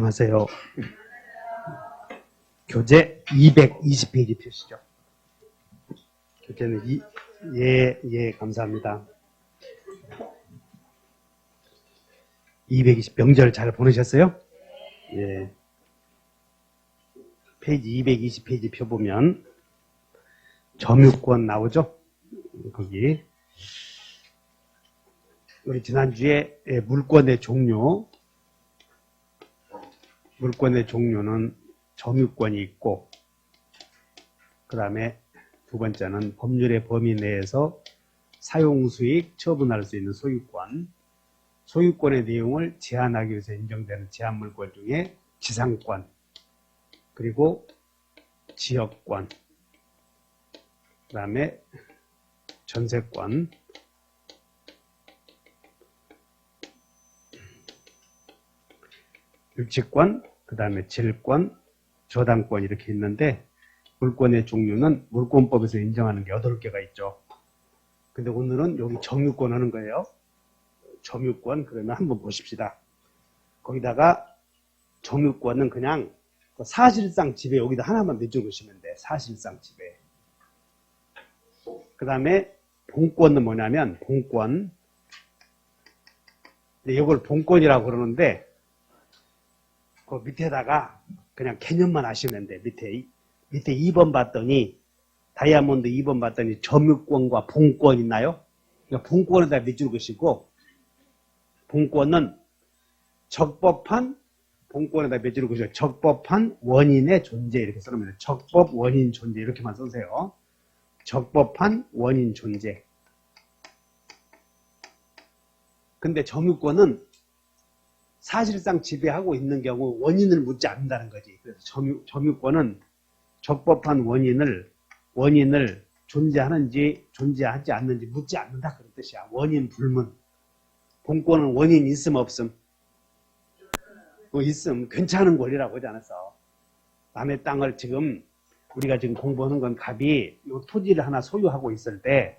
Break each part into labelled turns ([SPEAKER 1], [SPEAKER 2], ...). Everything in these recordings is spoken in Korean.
[SPEAKER 1] 안녕하세요. 교재 220페이지 펴시죠. 교재는 예, 감사합니다. 220, 명절 잘 보내셨어요? 예. 페이지 220페이지 펴보면 점유권 나오죠? 거기. 우리 지난주에 물권의 종류는 점유권이 있고, 그 다음에 두 번째는 법률의 범위 내에서 사용수익 처분할 수 있는 소유권, 소유권의 내용을 제한하기 위해서 인정되는 제한물권 중에 지상권, 그리고 지역권, 그 다음에 전세권, 유치권, 그 다음에 질권, 저당권 이렇게 있는데, 물권의 종류는 물권법에서 인정하는 게 8개가 있죠. 근데 오늘은 여기 점유권 하는 거예요. 점유권, 그러면 한번 보십시다. 거기다가 점유권은 그냥 사실상 지배 여기다 하나만 넣어주시면 돼. 사실상 지배. 그 다음에 본권은 뭐냐면 본권. 이걸 본권이라고 그러는데 그 밑에다가 그냥 개념만 하시면 돼. 밑에 2번 봤더니 다이아몬드 2번 봤더니 점유권과 본권 있나요? 그러니까 본권에다 밑줄 그시고 본권은 본권에다 밑줄 그시고 적법한 원인의 존재 이렇게 써놓으면 적법 원인 존재 이렇게만 써주세요. 적법한 원인 존재. 근데 점유권은 사실상 지배하고 있는 경우 원인을 묻지 않는다는 거지. 그래서 점유권은 적법한 원인을 존재하는지 존재하지 않는지 묻지 않는다 그런 뜻이야. 원인 불문. 본권은 원인 있음 없음? 있음. 괜찮은 권리라고 하지 않았어. 남의 땅을 우리가 지금 공부하는 건 갑이 요 토지를 하나 소유하고 있을 때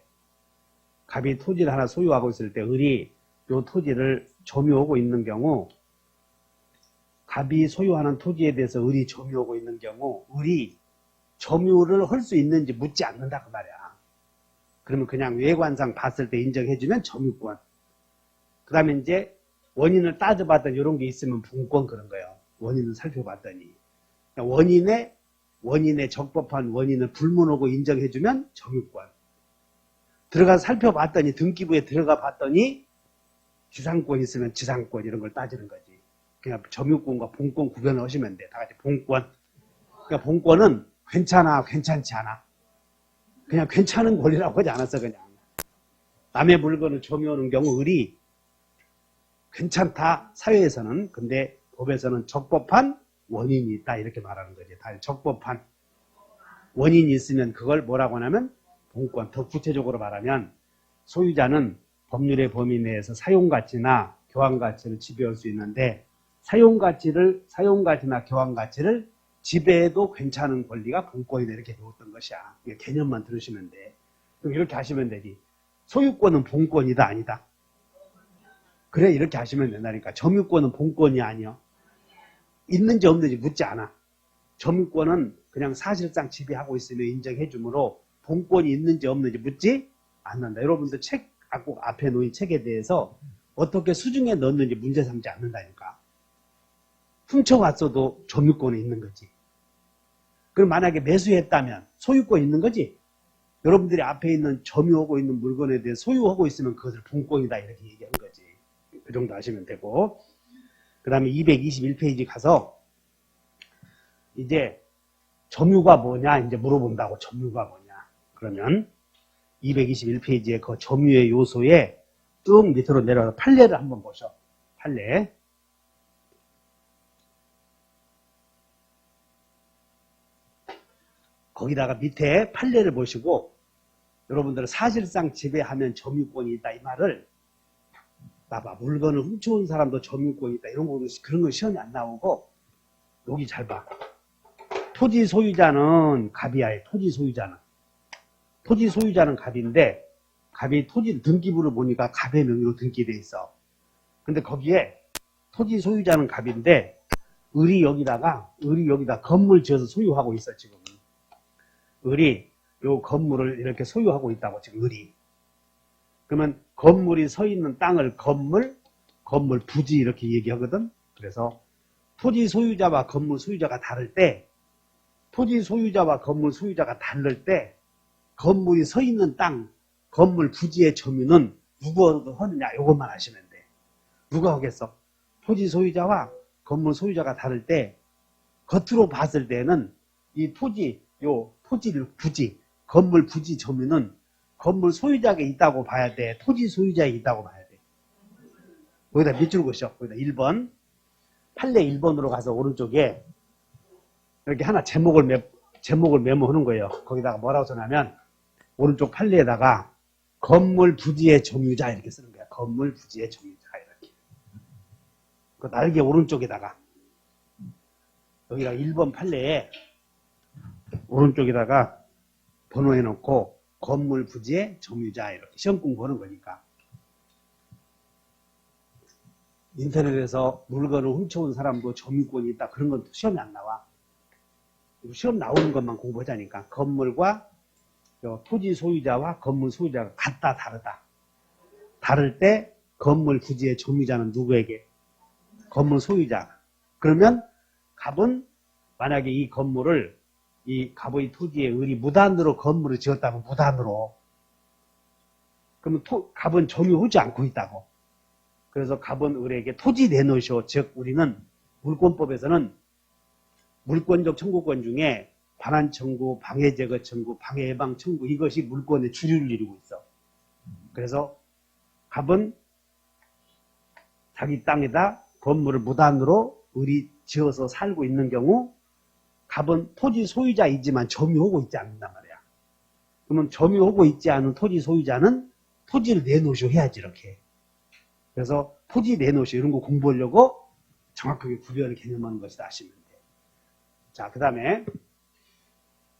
[SPEAKER 1] 을이 요 토지를 점유하고 있는 경우, 갑이 소유하는 토지에 대해서 을이 점유하고 있는 경우 을이 점유를 할 수 있는지 묻지 않는다 그 말이야. 그러면 그냥 외관상 봤을 때 인정해주면 점유권. 그 다음에 이제 원인을 따져봤더니 이런 게 있으면 분권 그런 거예요. 원인을 살펴봤더니. 원인의 적법한 원인을 불문하고 인정해주면 점유권. 들어가서 살펴봤더니 등기부에 들어가 봤더니 지상권 있으면 지상권 이런 걸 따지는 거지. 그냥 점유권과 본권 구별을 하시면 돼. 다 같이 본권. 그러니까 본권은 괜찮아, 괜찮지 않아. 그냥 괜찮은 권리라고 하지 않았어, 그냥. 남의 물건을 점유하는 경우 을이 괜찮다, 사회에서는. 근데 법에서는 적법한 원인이 있다, 이렇게 말하는 거지. 다 적법한 원인이 있으면 그걸 뭐라고 하냐면 본권. 더 구체적으로 말하면 소유자는 법률의 범위 내에서 사용가치나 교환가치를 지배할 수 있는데 사용가치나 교환가치를 지배해도 괜찮은 권리가 본권이다 이렇게 배웠던 것이야. 개념만 들으시면 돼. 그럼 이렇게 하시면 되지. 소유권은 본권이다 아니다? 그래 이렇게 하시면 된다니까. 점유권은 본권이 아니야. 있는지 없는지 묻지 않아. 점유권은 그냥 사실상 지배하고 있으면 인정해 주므로 본권이 있는지 없는지 묻지 않는다. 여러분들 책 앞에 놓인 책에 대해서 어떻게 수중에 넣었는지 문제 삼지 않는다니까. 훔쳐왔어도 점유권이 있는 거지. 그럼 만약에 매수했다면 소유권이 있는 거지. 여러분들이 앞에 있는 점유하고 있는 물건에 대해 소유하고 있으면 그것을 본권이다 이렇게 얘기한 거지. 그 정도 하시면 되고. 그 다음에 221페이지 가서 이제 점유가 뭐냐 이제 물어본다고. 점유가 뭐냐. 그러면 221페이지에 그 점유의 요소에 쭉 밑으로 내려가서 판례를 한번 보셔. 판례. 거기다가 밑에 판례를 보시고 여러분들은 사실상 지배하면 점유권이 있다 이 말을 봐봐. 물건을 훔쳐온 사람도 점유권이 있다 이런 거 그런 건 시험이 안 나오고 여기 잘 봐. 토지 소유자는 갑이야. 토지 소유자는 갑인데 갑이 토지 등기부를 보니까 갑의 명의로 등기돼 있어. 근데 거기에 토지 소유자는 갑인데 을이 여기다 건물 지어서 소유하고 있어, 지금. 을이 요 건물을 이렇게 소유하고 있다고, 지금 을이. 그러면 건물이 서 있는 땅을 건물 부지 이렇게 얘기하거든. 그래서 토지 소유자와 건물 소유자가 다를 때, 토지 소유자와 건물 소유자가 다를 때, 건물이 서 있는 땅, 건물 부지의 점유는 누가 하느냐, 요것만 하시면 돼. 누가 하겠어? 토지 소유자와 건물 소유자가 다를 때, 겉으로 봤을 때는 이 토지를 부지, 건물 부지 점유는 건물 소유자에게 있다고 봐야 돼. 토지 소유자에게 있다고 봐야 돼. 거기다 밑줄 그으셔. 거기다 1번. 판례 1번으로 가서 오른쪽에 이렇게 하나 제목을 메모하는 거예요. 거기다가 뭐라고 써냐면 오른쪽 판례에다가 건물 부지의 점유자 이렇게 쓰는 거야. 건물 부지의 점유자 이렇게. 그 날개 오른쪽에다가 여기가 1번 판례에 오른쪽에다가 번호해 놓고 건물 부지의 점유자 이렇게 시험공 보는 거니까. 인터넷에서 물건을 훔쳐온 사람도 점유권이 있다 그런 건 시험이 안 나와. 시험 나오는 것만 공부하자니까. 건물과 토지 소유자와 건물 소유자가 같다 다르다. 다를 때 건물 부지의 점유자는 누구에게? 건물 소유자. 그러면 갑은 만약에 이 건물을 이 갑의 토지에 을이 무단으로 건물을 지었다면 무단으로. 그러면 갑은 점유하지 않고 있다고. 그래서 갑은 을에게 토지 내놓으시오. 즉 우리는 물권법에서는 물권적 청구권 중에 반환 청구, 방해 제거 청구, 방해 예방 청구 이것이 물권의 주류를 이루고 있어. 그래서 갑은 자기 땅에다 건물을 무단으로 을이 지어서 살고 있는 경우 갑은 토지 소유자이지만 점유하고 있지 않는단 말이야. 그러면 점유하고 있지 않은 토지 소유자는 토지를 내놓으시오 해야지 이렇게. 그래서 토지 내놓으시오 이런 거 공부하려고 정확하게 구별을 개념하는 것이다 하시면 돼. 자, 그 다음에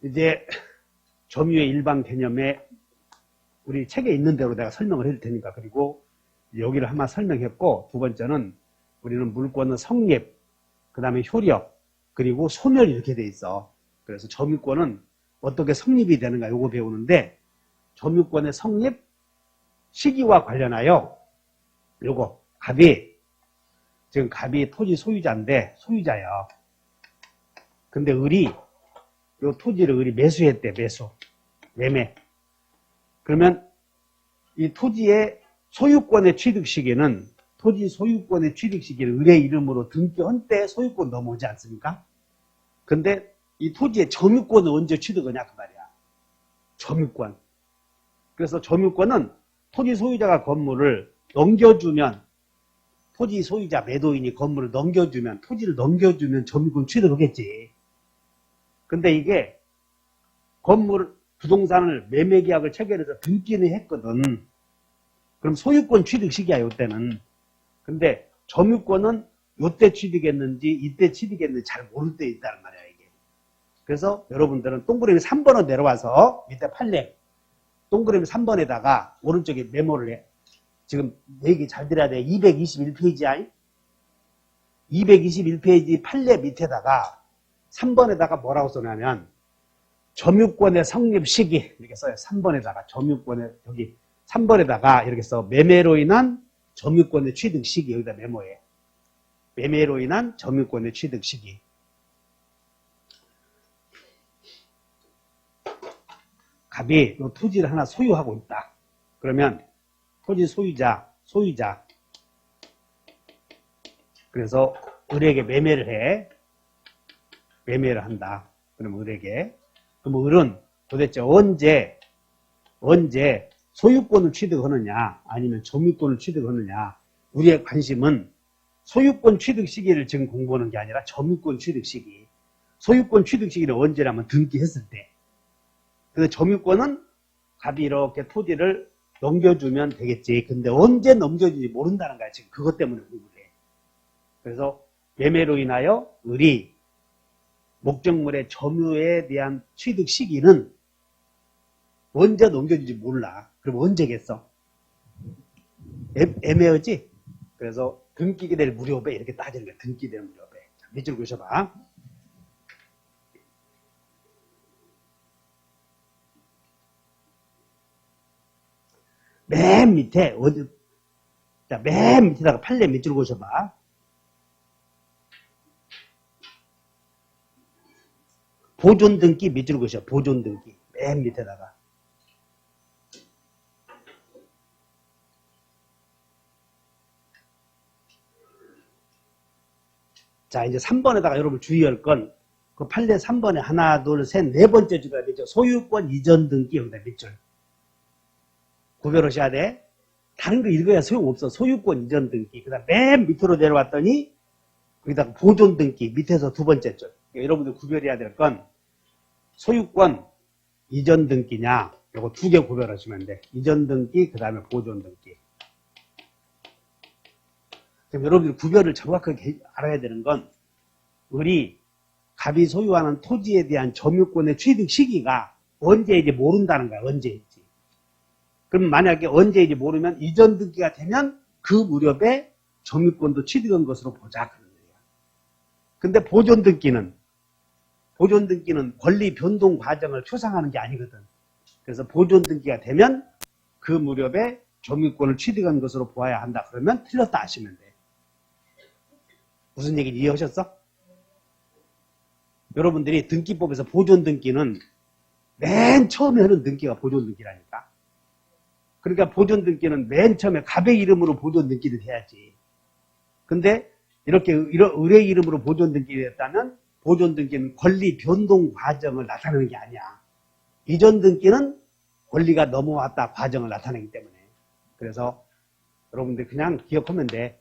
[SPEAKER 1] 이제 점유의 일반 개념에 우리 책에 있는 대로 내가 설명을 해줄 테니까. 그리고 여기를 한번 설명했고, 두 번째는 우리는 물권은 성립, 그 다음에 효력, 그리고 소멸 이렇게 돼 있어. 그래서 점유권은 어떻게 성립이 되는가 요거 배우는데, 점유권의 성립 시기와 관련하여 요거 지금 갑이 토지 소유자인데 소유자야. 근데 을이 요 토지를 을이 매수했대. 매매. 그러면 이 토지의 소유권의 취득 시기는 토지 소유권의 취득 시기를 을의 이름으로 등기한 때 소유권 넘어오지 않습니까? 근데 이 토지의 점유권을 언제 취득하냐 그 말이야. 점유권. 그래서 점유권은 토지 소유자가 건물을 넘겨주면, 토지 소유자 매도인이 건물을 넘겨주면, 토지를 넘겨주면 점유권 취득하겠지. 근데 이게 부동산을 매매계약을 체결해서 등기는 했거든. 그럼 소유권 취득 시기야 요때는. 근데 점유권은 요때 취득했는지 이때 취득했는지 잘 모를 때 있다는 말이야 이게. 그래서 여러분들은 동그라미 3번을 내려와서 밑에 판례 동그라미 3번에다가 오른쪽에 메모를 해. 지금 얘기 잘 들어야 돼. 221페이지야. 221페이지 판례 밑에다가 3번에다가 뭐라고 써냐면 점유권의 성립 시기 이렇게 써요. 3번에다가 점유권의 여기 3번에다가 이렇게 써. 매매로 인한 점유권의 취득 시기 여기다 메모해. 매매로 인한 점유권의 취득 시기. 갑이 이 토지를 하나 소유하고 있다. 그러면 토지 소유자. 그래서 을에게 매매를 해. 매매를 한다. 그럼 을에게. 그럼 을은 도대체 언제 소유권을 취득하느냐 아니면 점유권을 취득하느냐. 우리의 관심은 소유권 취득 시기를 지금 공부하는 게 아니라 점유권 취득 시기. 소유권 취득 시기는 언제라면 등기했을 때. 근데 점유권은 갑이 이렇게 토지를 넘겨주면 되겠지. 근데 언제 넘겨주는지 모른다는 거야. 지금 그것 때문에 공부를 해. 그래서 매매로 인하여 을이 목적물의 점유에 대한 취득 시기는 언제 넘겨주는지 몰라. 그럼 언제겠어? 애매하지? 그래서 등기될 무료배 이렇게 따지는 거야. 등기될 무료배. 밑줄 그으셔봐. 맨 밑에 어디? 자, 맨 밑에다가 판례 밑줄 그으셔봐. 보존 등기 밑줄 그으셔. 보존 등기 맨 밑에다가. 자, 이제 3번에다가 여러분 주의할 건, 그 판례 3번에 하나, 둘, 셋, 네 번째 줄에 밑줄. 소유권 이전 등기 여기다 밑줄. 구별하셔야 돼. 다른 거 읽어야 소용없어. 소유권 이전 등기. 그 다음 맨 밑으로 내려왔더니, 거기다가 보존 등기 밑에서 두 번째 줄. 그러니까 여러분들 구별해야 될 건, 소유권 이전 등기냐, 요거 두 개 구별하시면 돼. 이전 등기, 그 다음에 보존 등기. 그럼 여러분들 구별을 정확하게 알아야 되는 건, 우리 갑이 소유하는 토지에 대한 점유권의 취득 시기가 언제인지 모른다는 거야. 언제인지. 그럼 만약에 언제인지 모르면 이전 등기가 되면 그 무렵에 점유권도 취득한 것으로 보자. 그런 거야. 근데 보존 등기는 권리 변동 과정을 추상하는 게 아니거든. 그래서 보존 등기가 되면 그 무렵에 점유권을 취득한 것으로 보아야 한다. 그러면 틀렸다 하시면 돼. 무슨 얘기인지 이해하셨어? 여러분들이 등기법에서 보존 등기는 맨 처음에 하는 등기가 보존 등기라니까. 그러니까 보존 등기는 맨 처음에 갑의 이름으로 보존 등기를 해야지. 근데 이렇게 의뢰 이름으로 보존 등기를 했다면 보존 등기는 권리 변동 과정을 나타내는 게 아니야. 이전 등기는 권리가 넘어왔다 과정을 나타내기 때문에. 그래서 여러분들 그냥 기억하면 돼.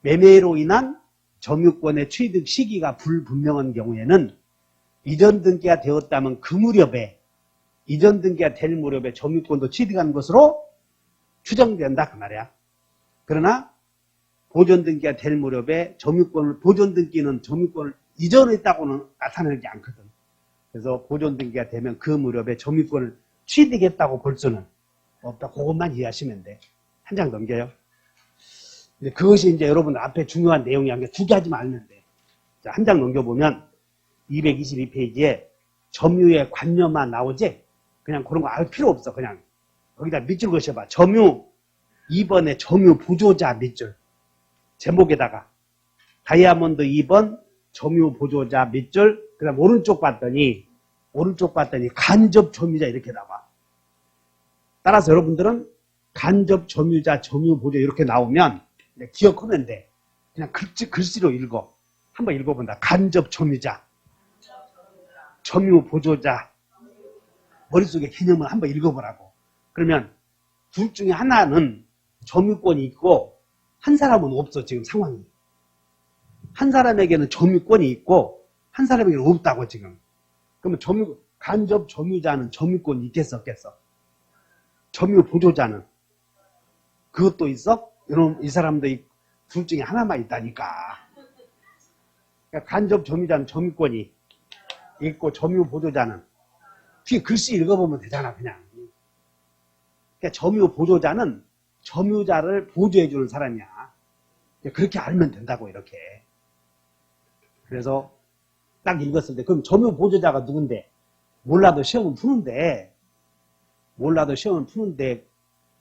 [SPEAKER 1] 매매로 인한 점유권의 취득 시기가 불분명한 경우에는 이전 등기가 되었다면 그 무렵에, 이전 등기가 될 무렵에 점유권도 취득한 것으로 추정된다 그 말이야. 그러나 보존 등기가 될 무렵에 보존 등기는 점유권을 이전했다고는 나타내는 게 않거든. 그래서 보존 등기가 되면 그 무렵에 점유권을 취득했다고 볼 수는 없다. 그것만 이해하시면 돼. 한 장 넘겨요. 그것이 이제 여러분 앞에 중요한 내용이야. 두 가지만 알면 돼. 자, 한 장 넘겨보면 222페이지에 점유의 관여만 나오지? 그냥 그런 거 알 필요 없어. 그냥 거기다 밑줄 그으셔봐. 점유 2번에 점유 보조자 밑줄. 제목에다가 다이아몬드 2번 점유 보조자 밑줄. 그 다음 오른쪽 봤더니 간접 점유자 이렇게 나와. 따라서 여러분들은 간접 점유자, 점유 보조 이렇게 나오면 기억하면 돼. 그냥 글씨로 읽어. 한번 읽어본다. 간접 점유자, 점유 보조자. 머릿속에 개념을 한번 읽어보라고. 그러면 둘 중에 하나는 점유권이 있고 한 사람은 없어. 지금 상황이. 한 사람에게는 점유권이 있고 한 사람에게는 없다고 지금. 그러면 간접 점유자는 점유권이 있겠어 없겠어? 점유 보조자는 그것도 있어? 여러분 이 사람도 둘 중에 하나만 있다니까. 그러니까 간접 점유자는 점유권이 있고 점유 보조자는 뒤에 글씨 읽어보면 되잖아 그냥. 그러니까 점유 보조자는 점유자를 보조해주는 사람이야. 그렇게 알면 된다고 이렇게. 그래서 딱 읽었을 때 그럼 점유 보조자가 누군데? 몰라도 시험은 푸는데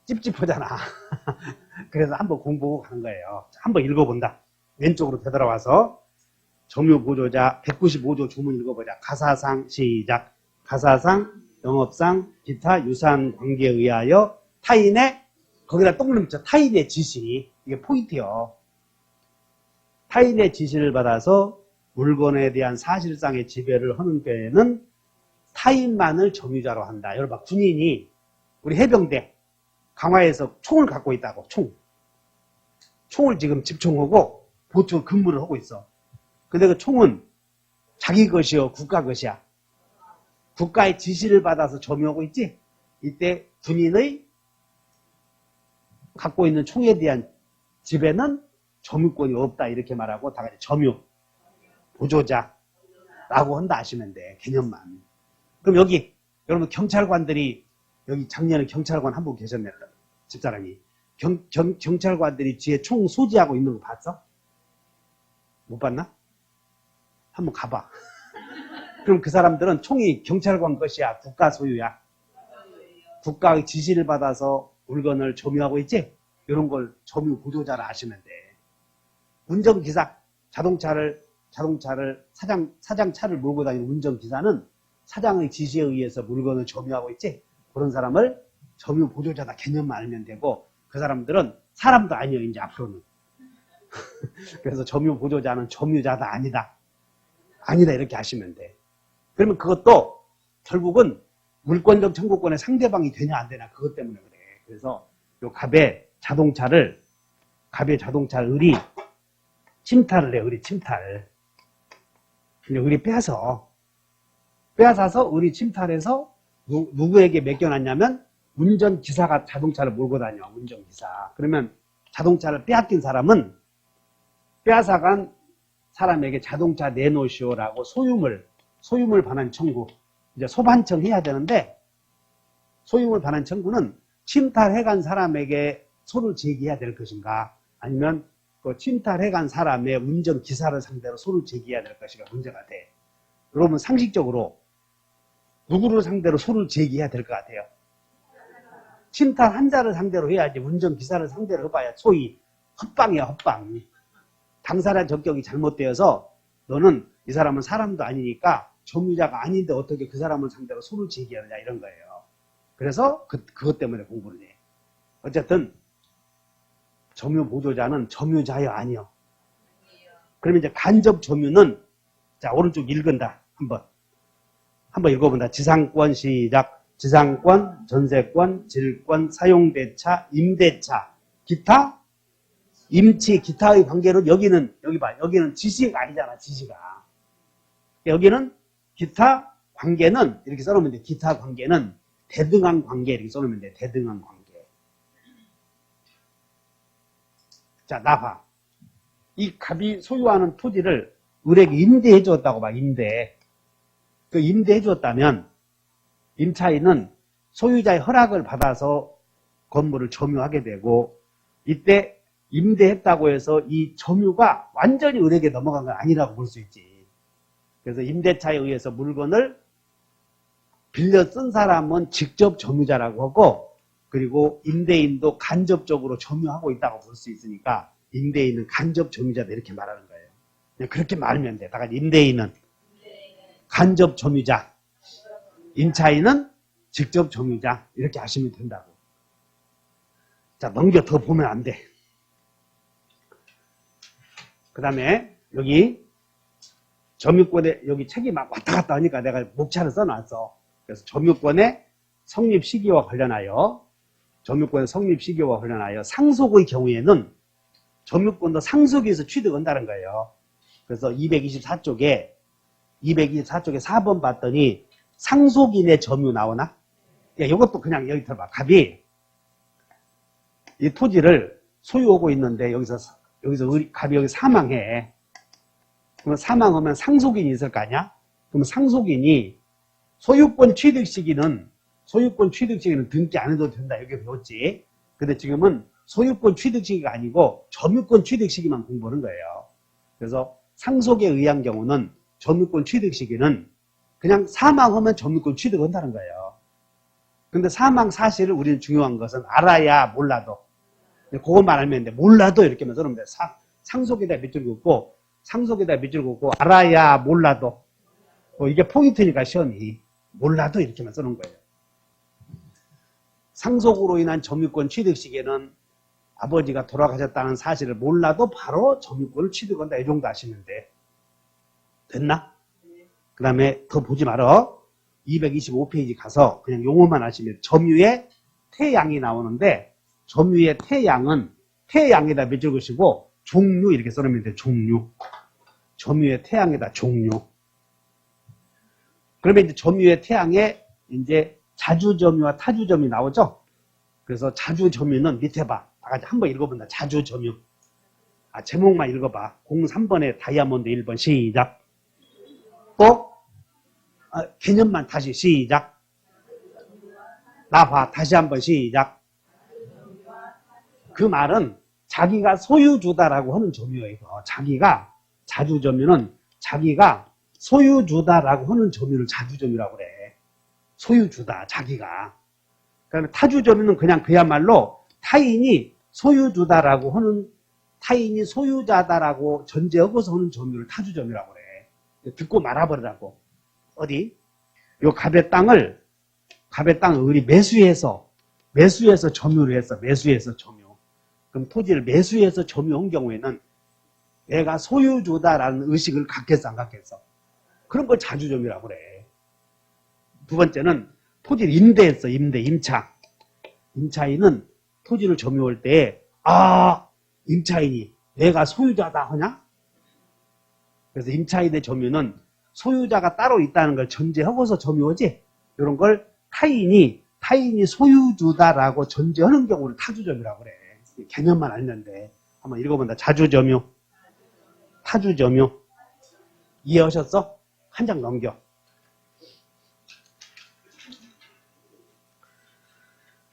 [SPEAKER 1] 찝찝하잖아. 그래서 한번 공부하고 가는 거예요. 한번 읽어본다. 왼쪽으로 되돌아와서 점유 보조자 195조 주문 읽어보자. 가사상 시작. 가사상 영업상 기타 유사한 관계에 의하여 타인의 거기다 똥름 쳐. 타인의 지시. 이게 포인트요. 타인의 지시를 받아서 물건에 대한 사실상의 지배를 하는 경우에는 타인만을 점유자로 한다. 여러분 군인이 우리 해병대 강화에서 총을 갖고 있다고. 총을 지금 집총하고 보충 근무를 하고 있어. 근데 그 총은 자기 것이요 국가 것이야. 국가의 지시를 받아서 점유하고 있지. 이때 군인의 갖고 있는 총에 대한 지배는 점유권이 없다 이렇게 말하고 다 같이 점유 보조자라고 한다 하시면 돼. 개념만. 그럼 여기 여러분 경찰관들이 여기 작년에 경찰관 한 분 계셨네. 집사람이. 경찰관들이 뒤에 총 소지하고 있는 거 봤어? 못 봤나? 한번 가봐. 그럼 그 사람들은 총이 경찰관 것이야? 국가 소유야? 국가의 지시를 받아서 물건을 점유하고 있지? 이런 걸 점유 보조자라 하시면 돼. 운전기사, 자동차를 사장 차를 몰고 다니는 운전기사는 사장의 지시에 의해서 물건을 점유하고 있지? 그런 사람을 점유 보조자다 개념만 알면 되고, 그 사람들은 사람도 아니에요, 이제 앞으로는. 그래서 점유 보조자는 점유자다 아니다. 아니다 이렇게 하시면 돼. 그러면 그것도 결국은 물권적 청구권의 상대방이 되냐 안 되냐 그것 때문에 그래. 그래서 요 갑의 자동차를 을이 침탈을 해. 을이 침탈. 근데 을이 빼앗아서 을이 침탈해서 누구에게 맡겨놨냐면 운전기사가 자동차를 몰고 다녀. 운전기사. 그러면 자동차를 빼앗긴 사람은 빼앗아간 사람에게 자동차 내놓으시오라고 소유물 반환 청구, 이제 소반청 해야 되는데, 소유물 반환 청구는 침탈해간 사람에게 소를 제기해야 될 것인가, 아니면 그 침탈해간 사람의 운전기사를 상대로 소를 제기해야 될 것인가 문제가 돼. 그러면 상식적으로 누구를 상대로 소를 제기해야 될 것 같아요? 침탈한 자를 상대로 해야지. 운전기사를 상대로 해봐야 소위 헛방이야, 헛방. 당사자 적격이 잘못되어서 너는 이 사람은 사람도 아니니까 점유자가 아닌데 어떻게 그 사람을 상대로 소를 제기하느냐 이런 거예요. 그래서 그것 때문에 공부를 해. 어쨌든 점유 보조자는 점유자여 아니요. 그러면 이제 간접 점유는, 자 오른쪽 읽은다. 한번 읽어본다. 지상권 시작. 지상권, 전세권, 질권, 사용대차, 임대차, 기타, 임치, 기타의 관계로 여기는 지시가 아니잖아. 지시가. 여기는 기타 관계는 이렇게 써놓으면 돼. 기타 관계는 대등한 관계 이렇게 써놓으면 돼. 대등한 관계. 자, 나 봐. 이 갑이 소유하는 토지를 을에게 임대해 주었다고 봐. 임대. 그 임대해 주었다면 임차인은 소유자의 허락을 받아서 건물을 점유하게 되고, 이때 임대했다고 해서 이 점유가 완전히 을에게 넘어간 건 아니라고 볼 수 있지. 그래서 임대차에 의해서 물건을 빌려 쓴 사람은 직접 점유자라고 하고, 그리고 임대인도 간접적으로 점유하고 있다고 볼 수 있으니까 임대인은 간접 점유자다 이렇게 말하는 거예요. 그냥 그렇게 말하면 돼. 다 같이 임대인은 간접 점유자, 임차인은 직접 점유자 이렇게 하시면 된다고. 자, 넘겨 더 보면 안 돼. 그 다음에 여기 점유권에 여기 책이 막 왔다 갔다 하니까 내가 목차를 써놨어. 그래서 점유권의 성립 시기와 관련하여 상속의 경우에는 점유권도 상속에서 취득한다는 거예요. 그래서 224쪽에 4번 봤더니 상속인의 점유 나오나? 야, 이것도 그냥 여기 들어봐. 갑이 이 토지를 소유하고 있는데 여기서 갑이 여기 사망해. 그러면 사망하면 상속인이 있을 거 아니야? 그럼 상속인이 소유권 취득 시기는 등기 안 해도 된다. 여기 배웠지. 근데 지금은 소유권 취득 시기가 아니고 점유권 취득 시기만 공부하는 거예요. 그래서 상속에 의한 경우는 점유권 취득 시기는 그냥 사망하면 점유권 취득한다는 거예요. 근데 사망 사실을 우리는 중요한 것은 알아야 몰라도. 그것만 알면 돼. 몰라도 이렇게만 써놓으면 돼. 상속에다 밑줄 긋고 알아야 몰라도. 이게 포인트니까 시험이. 몰라도 이렇게만 써놓은 거예요. 상속으로 인한 점유권 취득 시기에는 아버지가 돌아가셨다는 사실을 몰라도 바로 점유권을 취득한다. 이 정도 아시면 돼. 됐나? 그 다음에 더 보지 말어. 225페이지 가서 그냥 용어만 하시면 점유의 태양이 나오는데, 점유의 태양은 태양에다 밑줄 그으시고 종류 이렇게 써놓으면 돼. 종류. 점유의 태양에다 종류. 그러면 이제 점유의 태양에 이제 자주점유와 타주점유 나오죠. 그래서 자주점유는 밑에 봐. 다 같이 한번 읽어본다. 자주점유. 제목만 읽어봐. 03번에 다이아몬드 1번 시작. 또 개념만 다시 시작. 나 봐. 다시 한번 시작. 그 말은 자기가 소유주다라고 하는 점유예요. 이거. 자기가 자주점유는 자기가 소유주다라고 하는 점유를 자주점유라고 그래. 소유주다, 자기가. 그러니까 타주점유는 그냥 그야말로 타인이 소유주다라고 하는, 타인이 소유자다라고 전제하고서 하는 점유를 타주점유라고 그래. 듣고 말아버리라고. 어디? 요 갑의 땅을 우리 매수해서 점유를 했어. 매수해서 점유. 그럼 토지를 매수해서 점유한 경우에는 내가 소유주다라는 의식을 갖겠어, 안 갖겠어? 그런 걸 자주점유라고 그래. 두 번째는 토지를 임대했어. 임차. 임차인은 토지를 점유할 때, 임차인이 내가 소유자다 하냐? 그래서 임차인의 점유는 소유자가 따로 있다는 걸 전제하고서 점유하지. 이런 걸 타인이 소유주다라고 전제하는 경우를 타주점유라고 그래. 개념만 알면 돼. 한번 읽어본다. 자주점유, 타주점유. 이해하셨어? 한 장 넘겨.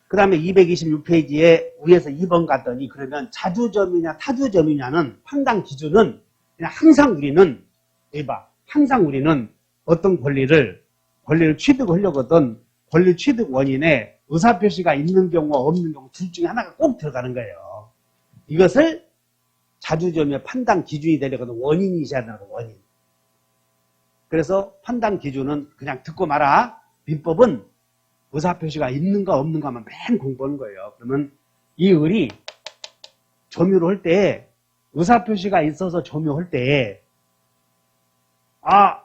[SPEAKER 1] 그 다음에 226페이지에 위에서 2번 갔더니, 그러면 자주점유냐 타주점유냐는 판단 기준은 그냥 항상 우리는 어떤 권리를 취득하려거든 권리 취득 원인에 의사표시가 있는 경우와 없는 경우 둘 중에 하나가 꼭 들어가는 거예요. 이것을 자주점유의 판단 기준이 되려거든 원인이 있어야 되는 거예요. 원인. 그래서 판단 기준은 그냥 듣고 말아. 민법은 의사표시가 있는가 없는가만 맨 공부하는 거예요. 그러면 이 을이 점유를 할 때 의사표시가 있어서 점유할 때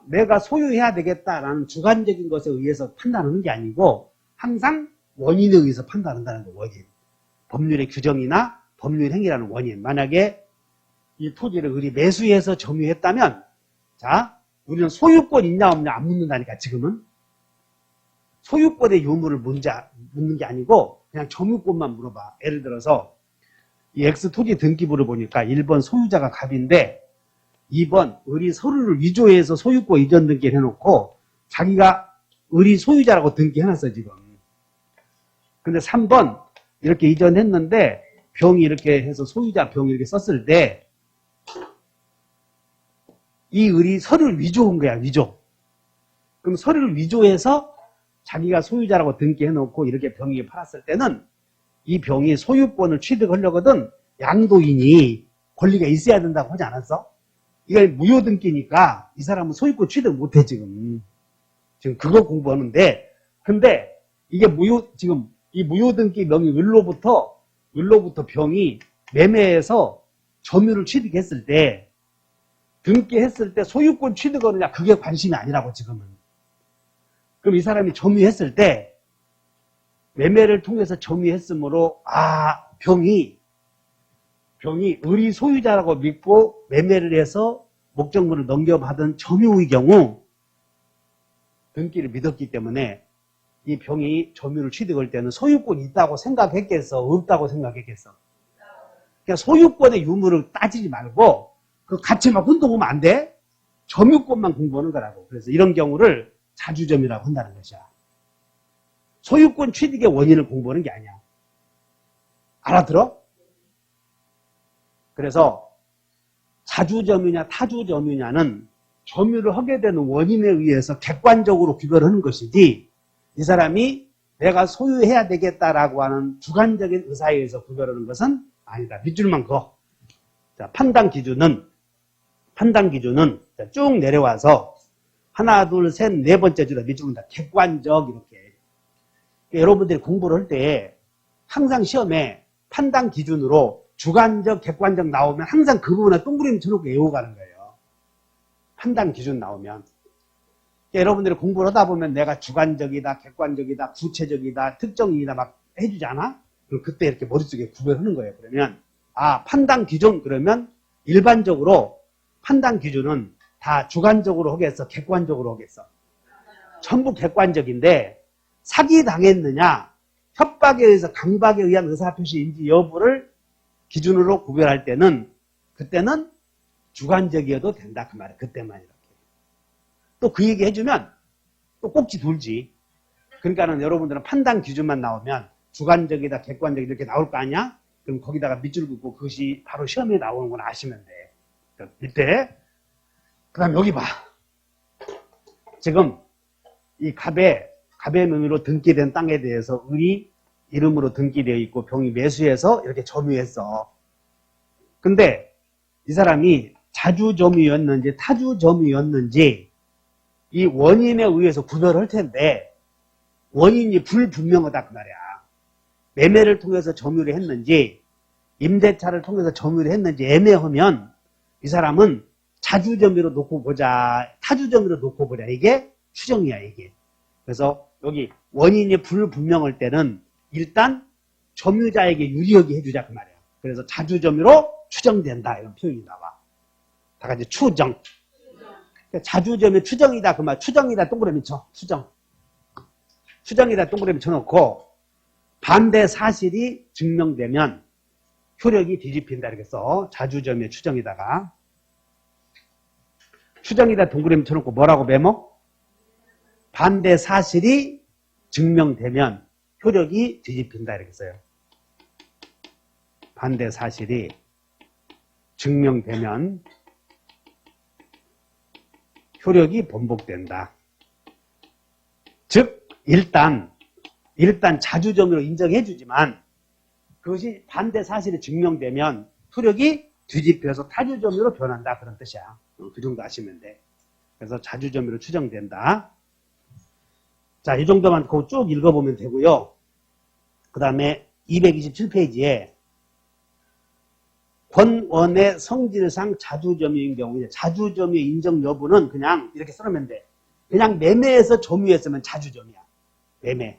[SPEAKER 1] 내가 소유해야 되겠다라는 주관적인 것에 의해서 판단하는 게 아니고 항상 원인에 의해서 판단한다는 거. 원인. 법률의 규정이나 법률 행위라는 원인. 만약에 이 토지를 을이 매수해서 점유했다면 자, 우리는 소유권 있냐 없냐 안 묻는다니까. 지금은 소유권의 유무를 묻는 게 아니고 그냥 점유권만 물어봐. 예를 들어서 이 X 토지 등기부를 보니까 1번 소유자가 갑인데 2번 을이 서류를 위조해서 소유권 이전 등기를 해놓고 자기가 을이 소유자라고 등기해놨어 지금. 근데 3번 이렇게 이전했는데 병이 이렇게 해서 소유자 병이 이렇게 썼을 때 이 을이 서류를 위조한 거야. 위조. 그럼 서류를 위조해서 자기가 소유자라고 등기해놓고 이렇게 병이 팔았을 때는 이 병이 소유권을 취득하려거든 양도인이 권리가 있어야 된다고 하지 않았어? 이건 무효등기니까 이 사람은 소유권 취득 못해 지금 그거 공부하는데. 근데 이게 지금 이 무효등기 명의 을로부터 병이 매매해서 점유를 취득했을 때 등기했을 때 소유권 취득하느냐 그게 관심이 아니라고 지금은. 그럼 이 사람이 점유했을 때 매매를 통해서 점유했으므로 병이 을이 소유자라고 믿고 매매를 해서 목적물을 넘겨받은 점유의 경우 등기를 믿었기 때문에 이 병이 점유를 취득할 때는 소유권이 있다고 생각했겠어? 없다고 생각했겠어? 그러니까 소유권의 유무를 따지지 말고 그 가치만 혼동하면 안 돼? 점유권만 공부하는 거라고. 그래서 이런 경우를 자주점유라고 한다는 것이야. 소유권 취득의 원인을 공부하는 게 아니야. 알아들어? 그래서 자주점유냐 타주점유냐는 점유를 하게 되는 원인에 의해서 객관적으로 구별하는 것이지 이 사람이 내가 소유해야 되겠다라고 하는 주관적인 의사에 의해서 구별하는 것은 아니다. 밑줄만 그어. 자, 판단 기준은 쭉 내려와서 하나, 둘, 셋, 네 번째 줄에 밑줄은 다 객관적 이렇게. 여러분들이 공부를 할 때 항상 시험에 판단 기준으로 주관적, 객관적 나오면 항상 그 부분에 동그라미 쳐놓고 외우고 가는 거예요. 판단 기준 나오면. 여러분들이 공부를 하다 보면 내가 주관적이다, 객관적이다, 구체적이다, 특정이다 막 해주지 않아? 그럼 그때 이렇게 머릿속에 구별하는 거예요. 그러면 판단 기준 그러면 일반적으로 판단 기준은 다 주관적으로 하겠어? 객관적으로 하겠어? 전부 객관적인데 사기당했느냐 협박에 의해서 강박에 의한 의사표시인지 여부를 기준으로 구별할 때는 그때는 주관적이어도 된다 그 말이에요. 그때만 이렇게. 또 그 얘기 해주면 또 꼭지 돌지. 그러니까는 여러분들은 판단 기준만 나오면 주관적이다 객관적이다 이렇게 나올 거 아니야? 그럼 거기다가 밑줄 긋고 그것이 바로 시험에 나오는 걸 아시면 돼. 밑에 그 다음 여기 봐. 지금 이 갑의 의미로 등기된 땅에 대해서 을이 이름으로 등기되어 있고 병이 매수해서 이렇게 점유했어. 근데 이 사람이 자주점유였는지 타주점유였는지 이 원인에 의해서 구별할 텐데 원인이 불분명하다 그 말이야. 매매를 통해서 점유를 했는지 임대차를 통해서 점유를 했는지 애매하면 이 사람은 자주점유로 놓고 보자, 타주점유로 놓고 보자. 이게 추정이야, 이게. 그래서 여기 원인이 불분명할 때는 일단 점유자에게 유리하게 해주자 그 말이야. 그래서 자주점유로 추정된다 이런 표현이 나와. 다 같이 추정. 자주점유 추정이다 그 말. 추정이다 동그라미 쳐. 추정. 추정이다 동그라미 쳐놓고 반대 사실이 증명되면 효력이 뒤집힌다 이렇게 써. 자주점유 추정이다가 추정이다 동그라미 쳐놓고 뭐라고 메모? 반대 사실이 증명되면 효력이 뒤집힌다 이렇게 써요. 반대 사실이 증명되면 효력이 번복된다. 즉 일단 자주점유로 인정해 주지만 그것이 반대 사실이 증명되면 효력이 뒤집혀서 타주점유로 변한다 그런 뜻이야. 그 정도 아시면 돼. 그래서 자주점유로 추정된다. 자, 이 정도만 쭉 읽어보면 되고요. 그 다음에 227페이지에 권원의 성질상 자주점유인 경우, 자주점유 인정 여부는 그냥 이렇게 써놓으면 돼. 그냥 매매해서 점유했으면 자주점유야. 매매.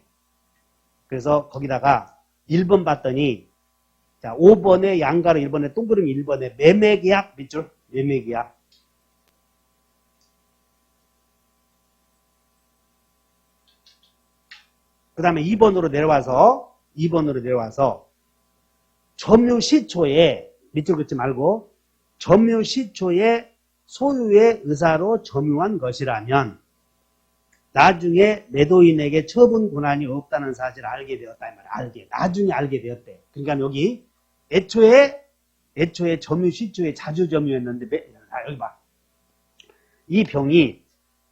[SPEAKER 1] 그래서 거기다가 1번 봤더니, 자, 5번에 양가로 1번에 동그라미 1번에 매매계약 밑줄, 매매계약. 그 다음에 2번으로 내려와서 점유 시초에 밑줄 긋지 말고 점유 시초에 소유의 의사로 점유한 것이라면 나중에 매도인에게 처분 권한이 없다는 사실을 알게 되었다 이 말이야. 나중에 알게 되었대. 그러니까 여기 애초에 점유 시초에 자주점유였는데 여기 봐. 이 병이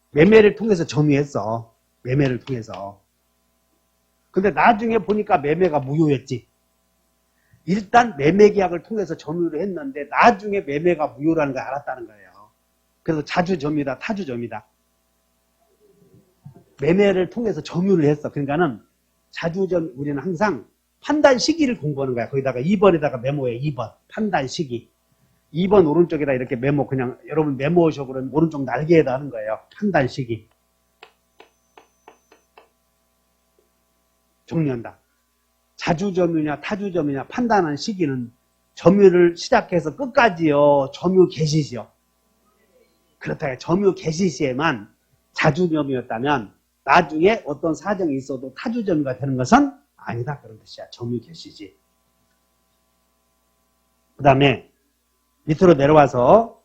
[SPEAKER 1] 매매를 통해서 점유했어. 매매를 통해서. 근데 나중에 보니까 매매가 무효였지. 일단 매매 계약을 통해서 점유를 했는데 나중에 매매가 무효라는 걸 알았다는 거예요. 그래서 자주점유다, 타주점유다. 매매를 통해서 점유를 했어. 그러니까는 우리는 항상 판단 시기를 공부하는 거야. 거기다가 2번에다가 메모해. 2번 판단 시기. 2번 오른쪽에다 이렇게 메모 그냥 여러분 메모하셔 그러면 오른쪽 날개에다 하는 거예요. 판단 시기. 정리한다. 자주점유냐 타주점유냐 판단하는 시기는 점유를 시작해서 끝까지요. 점유 개시 시요. 그렇다. 점유 개시 시에만 자주점유였다면 나중에 어떤 사정이 있어도 타주점유가 되는 것은 아니다. 그런 뜻이야. 점유 개시지. 그 다음에 밑으로 내려와서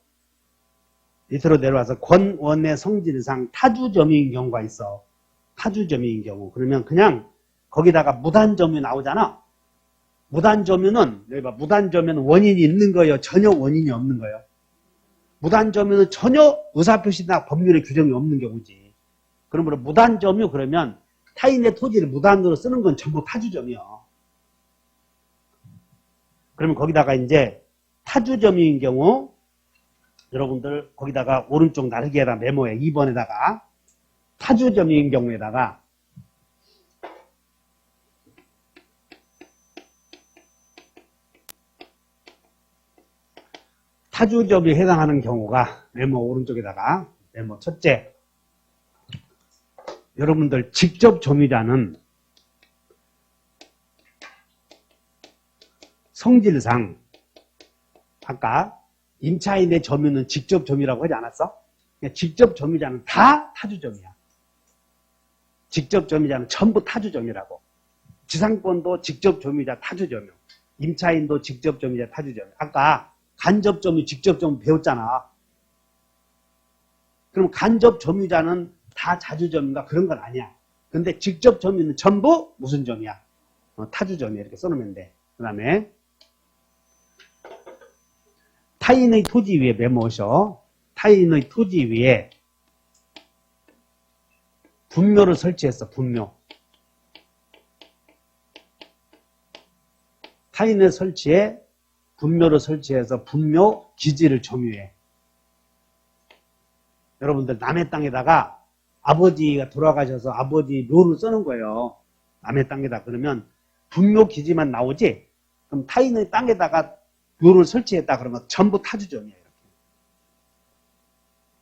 [SPEAKER 1] 권원의 성질상 타주점유인 경우가 있어. 타주점유인 경우. 그러면 그냥 거기다가 무단점유 나오잖아. 무단점유는 여기 봐. 무단점유는 원인이 있는 거예요. 전혀 원인이 없는 거예요. 무단점유는 전혀 의사표시나 법률의 규정이 없는 경우지. 그러므로 무단점유 그러면 타인의 토지를 무단으로 쓰는 건 전부 타주점유요. 그러면 거기다가 이제 타주점유인 경우 여러분들 거기다가 오른쪽 나르기에다 메모해. 2번에다가 타주점유인 경우에다가 타주점유에 해당하는 경우가 메모 오른쪽에다가 메모 첫째 여러분들 직접 점유자는 성질상 아까 임차인의 점유는 직접 점유라고 하지 않았어? 직접 점유자는 다 타주점이야. 직접 점유자는 전부 타주점이라고. 지상권도 직접 점유자 타주점유. 임차인도 직접 점유자 타주점유. 아까 간접 점유, 직접 점유 배웠잖아. 그럼 간접 점유자는 다 자주점유인가? 그런 건 아니야. 근데 직접 점유는 전부 무슨 점이야? 타주점유 이렇게 써놓으면 돼. 그 다음에 타인의 토지 위에 메모하셔. 타인의 토지 위에 분묘를 설치했어. 분묘. 타인의 설치에 분묘를 설치해서 분묘 기지를 점유해. 여러분들 남의 땅에다가 아버지가 돌아가셔서 아버지 묘를 써는 거예요. 남의 땅에다. 그러면 분묘 기지만 나오지, 그럼 타인의 땅에다가 묘를 설치했다 그러면 전부 타주점이에요.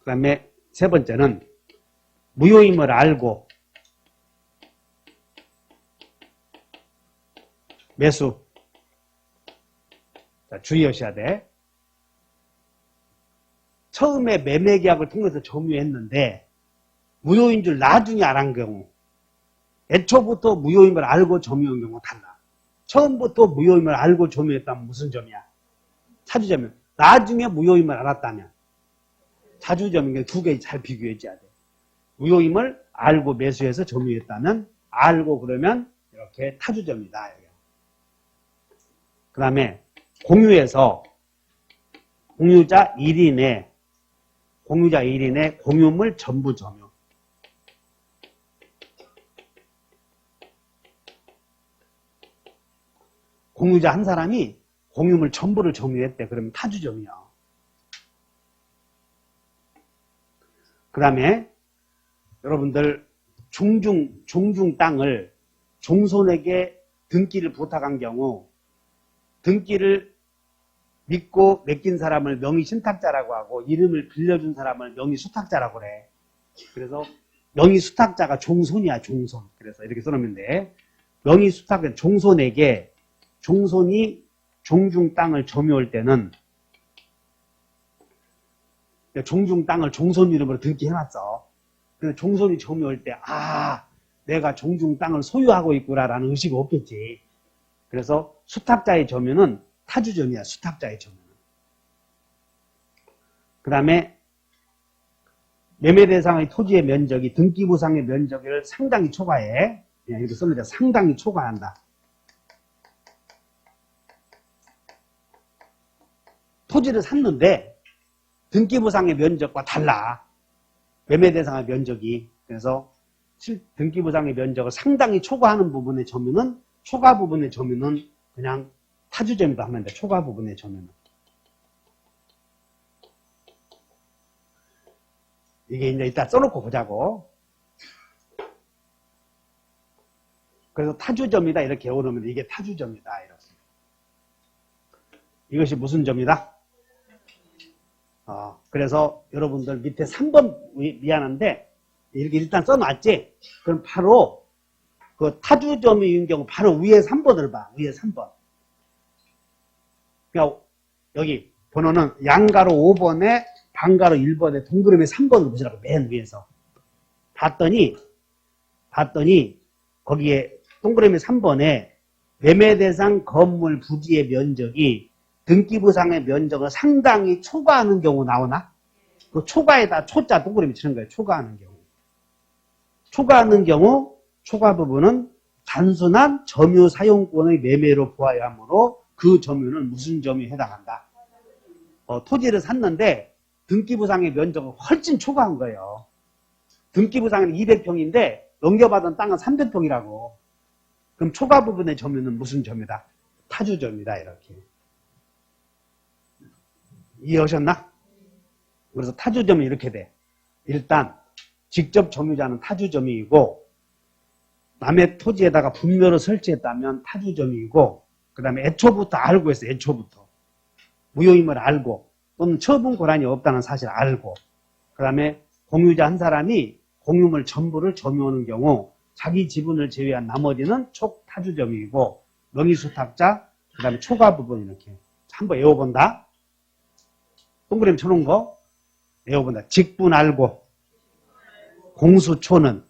[SPEAKER 1] 그 다음에 세 번째는 무효임을 알고 매수. 자, 주의하셔야 돼. 처음에 매매 계약을 통해서 점유했는데 무효인 줄 나중에 알은 경우, 애초부터 무효임을 알고 점유한 경우 달라. 처음부터 무효임을 알고 점유했다면 무슨 점이야? 차주점이야. 나중에 무효임을 알았다면 차주점인 두 개 잘 비교해줘야 돼. 무효임을 알고 매수해서 점유했다면, 알고 그러면 이렇게 타주점이다. 그 다음에 공유해서 공유자 1인의 공유물 전부 점유. 공유자 한 사람이 공유물 전부를 점유했대. 그러면 타주점이야. 그 다음에 여러분들 종중 땅을 종손에게 등기를 부탁한 경우, 등기를 믿고 맡긴 사람을 명의 신탁자라고 하고 이름을 빌려준 사람을 명의 수탁자라고 그래. 그래서 명의 수탁자가 종손이야. 종손. 그래서 이렇게 써놓으면 돼. 명의 수탁은 종손에게, 종손이 종중 땅을 점유할 때는 종중 땅을 종손 이름으로 등기해놨어. 그래서 종손이 점유할 때, 내가 종중 땅을 소유하고 있구나라는 의식이 없겠지. 그래서 수탁자의 점유는 타주점이야. 수탁자의 점유는. 그 다음에 매매 대상의 토지의 면적이 등기부상의 면적을 상당히 초과해. 이렇게 씁니다. 상당히 초과한다. 토지를 샀는데 등기부상의 면적과 달라. 매매 대상의 면적이. 그래서 등기부상의 면적을 상당히 초과하는 부분의 점유는, 초과 부분의 점유는 그냥 타주점이다 하면 돼. 초과 부분의 점유는. 이게 이제 이따 써놓고 보자고. 그래서 타주점이다 이렇게 외우면 이게 타주점이다. 이렇게. 이것이 무슨 점이다? 그래서 여러분들 밑에 3번 미안한데 이렇게 일단 써놨지? 그럼 바로 그 타주점인 경우 바로 위에 3번을 봐. 위에 3번. 그러니까 여기 번호는 양가로 5번에 반가로 1번에 동그라미 3번을 보시라고. 맨 위에서. 봤더니 거기에 동그라미 3번에 매매대상 건물 부지의 면적이 등기부상의 면적을 상당히 초과하는 경우 나오나? 그 초과에다 초자 동그라미 치는 거예요. 초과하는 경우. 초과하는 경우 초과 부분은 단순한 점유 사용권의 매매로 보아야 하므로 그 점유는 무슨 점유에 해당한다? 토지를 샀는데 등기부상의 면적은 훨씬 초과한 거예요. 등기부상은 200평인데 넘겨받은 땅은 300평이라고. 그럼 초과 부분의 점유는 무슨 점유다? 타주점이다. 이렇게. 이해하셨나? 그래서 타주점이 이렇게 돼. 일단 직접 점유자는 타주점이고, 남의 토지에다가 분묘를 설치했다면 타주점이고, 그 다음에 애초부터 알고 했어요. 애초부터. 무효임을 알고, 또는 처분 권한이 없다는 사실을 알고, 그 다음에 공유자 한 사람이 공유물 전부를 점유하는 경우 자기 지분을 제외한 나머지는 촉타주점이고, 명의수탁자, 그 다음에 초과 부분 이렇게. 한번 외워본다. 동그라미 쳐놓은 거 외워본다. 직분 알고, 공수초는,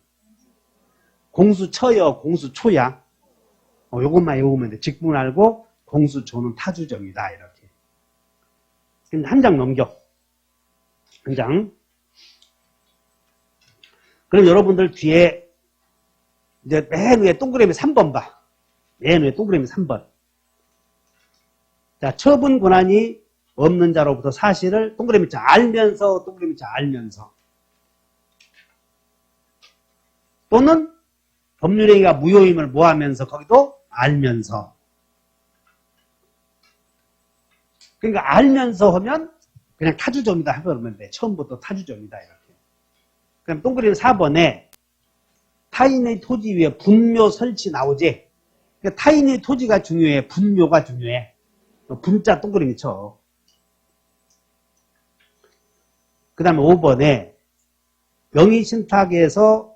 [SPEAKER 1] 공수처여, 공수초야. 요것만 외우면 돼. 직분 알고, 공수초는 타주점이다. 이렇게. 한 장 넘겨. 한 장. 그럼 여러분들 뒤에, 이제 맨 위에 동그라미 3번 봐. 맨 위에 동그라미 3번. 자, 처분 권한이 없는 자로부터 사실을 동그라미 자 알면서 동그라미 자 알면서 또는 법률행위가 무효임을 뭐하면서 거기도 알면서 그러니까 알면서 하면 그냥 타주점이다 하고 그러면 돼. 처음부터 타주점이다 이렇게. 그럼 동그라미 4번에 타인의 토지 위에 분묘 설치 나오지. 그러니까 타인의 토지가 중요해. 분묘가 중요해. 분자 동그라미 쳐. 그 다음에 5번에 명의신탁에서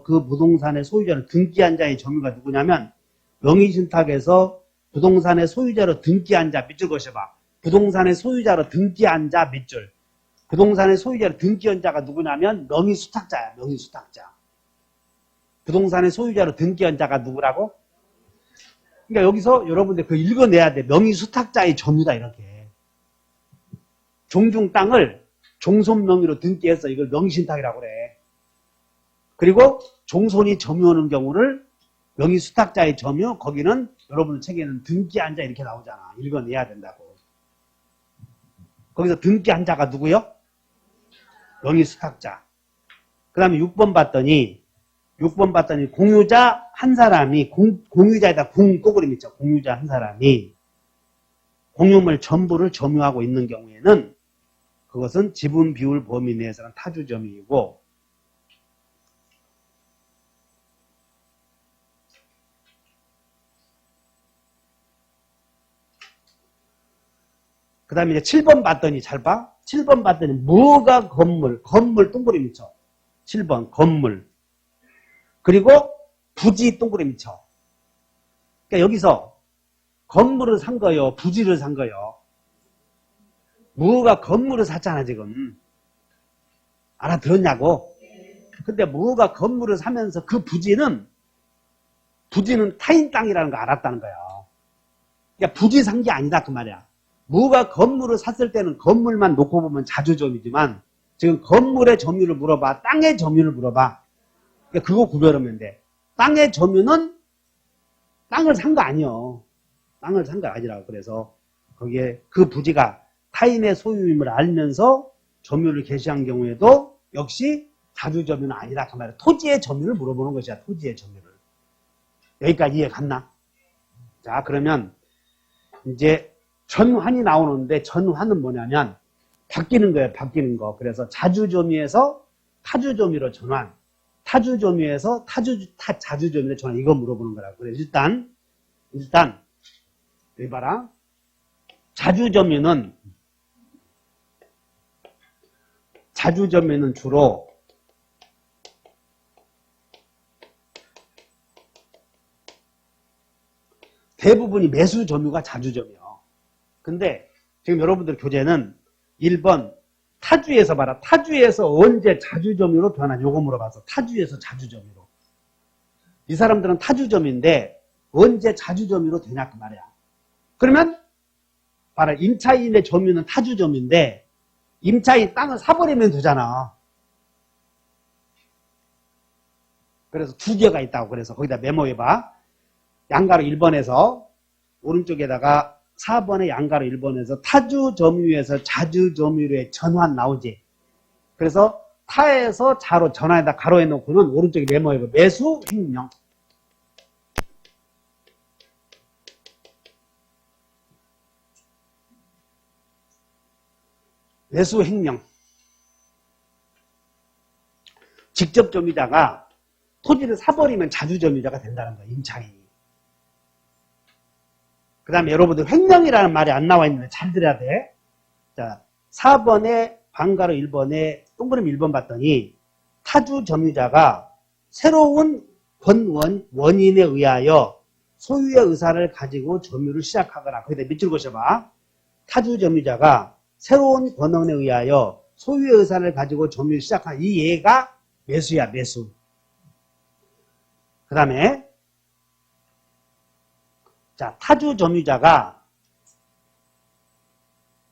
[SPEAKER 1] 그 부동산의 소유자로 등기한 자의 점유가 누구냐면 명의신탁에서 부동산의 소유자로 등기한 자 밑줄 그어봐. 부동산의 소유자로 등기한 자 밑줄. 부동산의 소유자로 등기한 자가 누구냐면 명의수탁자야. 명의수탁자. 부동산의 소유자로 등기한 자가 누구라고? 그러니까 여기서 여러분들 그 읽어내야 돼. 명의수탁자의 점유다 이렇게. 종중 땅을 종손 명의로 등기해서 이걸 명의신탁이라고 그래. 그리고 종손이 점유하는 경우를 명의수탁자의 점유, 거기는 여러분 책에는 등기한 자 이렇게 나오잖아. 읽어내야 된다고. 거기서 등기한 자가 누구요? 명의수탁자. 그 다음에 6번 봤더니 공유자 한 사람이 공유자에다 동그라미 있죠. 공유자 한 사람이 공유물 전부를 점유하고 있는 경우에는 그것은 지분 비율 범위 내에서는 타주 점유이고 그 다음에 이제 7번 봤더니 잘 봐. 7번 봤더니 무가 건물 동그라미 쳐. 7번 건물. 그리고 부지 동그라미 쳐. 그러니까 여기서 건물을 산 거요, 부지를 산 거요. 무가 건물을 샀잖아 지금. 알아들었냐고? 근데 무가 건물을 사면서 그 부지는 타인 땅이라는 거 알았다는 거야. 그러니까 부지 산 게 아니다 그 말이야. 무가 건물을 샀을 때는 건물만 놓고 보면 자주점이지만 지금 건물의 점유를 물어봐. 땅의 점유를 물어봐. 그러니까 그거 구별하면 돼. 땅의 점유는 땅을 산 거 아니요. 땅을 산 거 아니라고. 그래서 거기에 그 부지가 타인의 소유임을 알면서 점유를 개시한 경우에도 역시 자주점유는 아니다. 그 말이야. 토지의 점유를 물어보는 것이야. 토지의 점유를. 여기까지 이해 갔나? 자, 그러면 이제 전환이 나오는데 전환은 뭐냐면 바뀌는 거예요. 바뀌는 거. 그래서 자주점유에서 타주점유로 전환. 타주점유에서 자주점유로 전환. 이거 물어보는 거라고. 그래서 일단 여기 봐라. 자주점유는 주로 대부분이 매수 점유가 자주점이요. 근데 지금 여러분들 교재는 1번 타주에서 봐라. 타주에서 언제 자주점유로 변하냐. 요거 물어봐서 타주에서 자주점유로. 이 사람들은 타주점인데 언제 자주점유로 되냐 그 말이야. 그러면 봐라. 임차인의 점유는 타주점인데 임차인 땅을 사버리면 되잖아. 그래서 두 개가 있다고. 그래서 거기다 메모해봐. 양가로 1번에서 오른쪽에다가 4번에 양가로 1번에서 타주점유에서 자주점유로의 전환 나오지. 그래서 타에서 자로 전환에다 가로해 놓고는 오른쪽에 메모해봐. 매수 횡령. 매수 횡령. 직접 점유자가 토지를 사버리면 자주점유자가 된다는 거야. 임차인이. 그 다음에 여러분들 횡령이라는 말이 안 나와 있는데 잘 들어야 돼. 자, 4번에 방가로 1번에 동그라미 1번 봤더니 타주 점유자가 새로운 원인에 의하여 소유의 의사를 가지고 점유를 시작하거나 거기다 밑줄 그어봐. 타주 점유자가 새로운 권원에 의하여 소유의 의사를 가지고 점유를 시작한 이 예가 매수야. 매수. 그 다음에 자, 타주 점유자가